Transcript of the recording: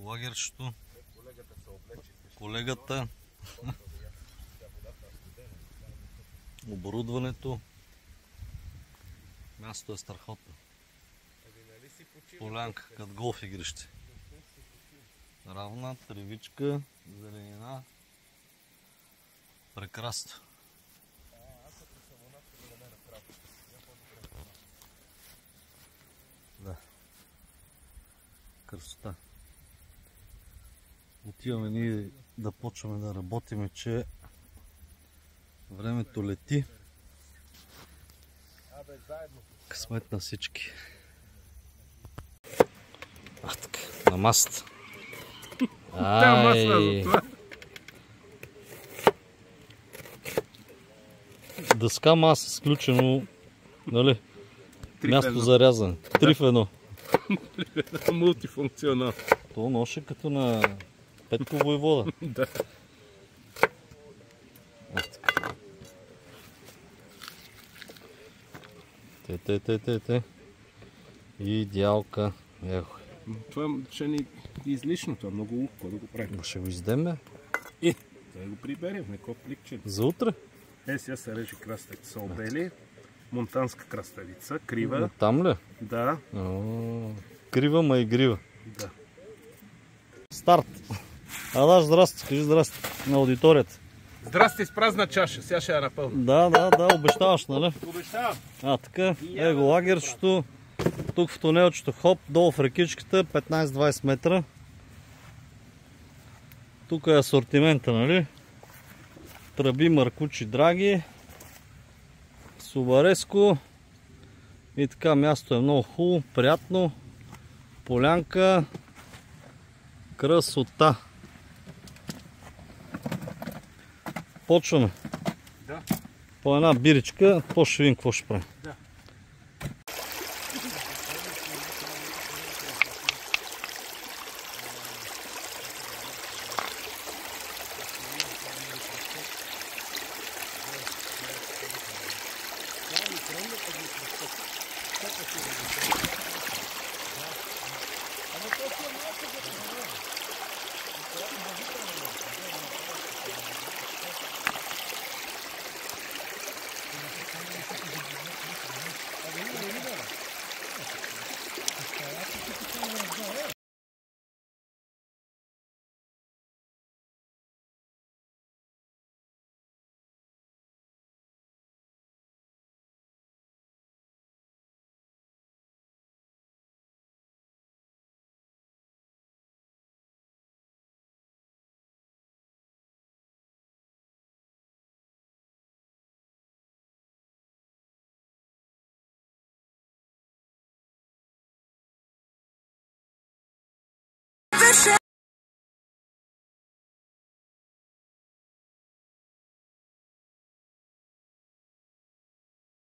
Лагерчето, колегата, оборудването, място е страхотно. Полянка като голф игрище. Равна, тревичка, зеленина. Прекрасно. Да. Красота. Отиваме ние да почваме да работиме, че времето лети. Късмет на всички. Така, на масата. Дъска маса сключено, нали? Място за рязане. 3 в 1. Мултифункционал. То ноше като на Петко Войвода. Да. Те. Идеалка. Ехо. Това ще ни излишно, това много лухо да го правим. Ще го издеме? Да го приберем, неко пликче. За утре? Сега се реже краставица. Са обели, монтанска краставица, крива. Там ли? Да. Крива, ма и грива. Да. Старт! Адаш, здрасти, кажи здрасти на аудиторията. Здрасти с празна чаша, сега ще я напълня. Да, обещаваш, нали? Обещавам. Така, его лагерчето, тук в тунелчето, хоп, долу в рекичката, 15-20 метра. Тук е асортимента, нали? Тръби, маркучи, драги, субареско и така, място е много хубаво, приятно, полянка, красота. Почваме. Да. По една биричка, после ще видим какво ще правим.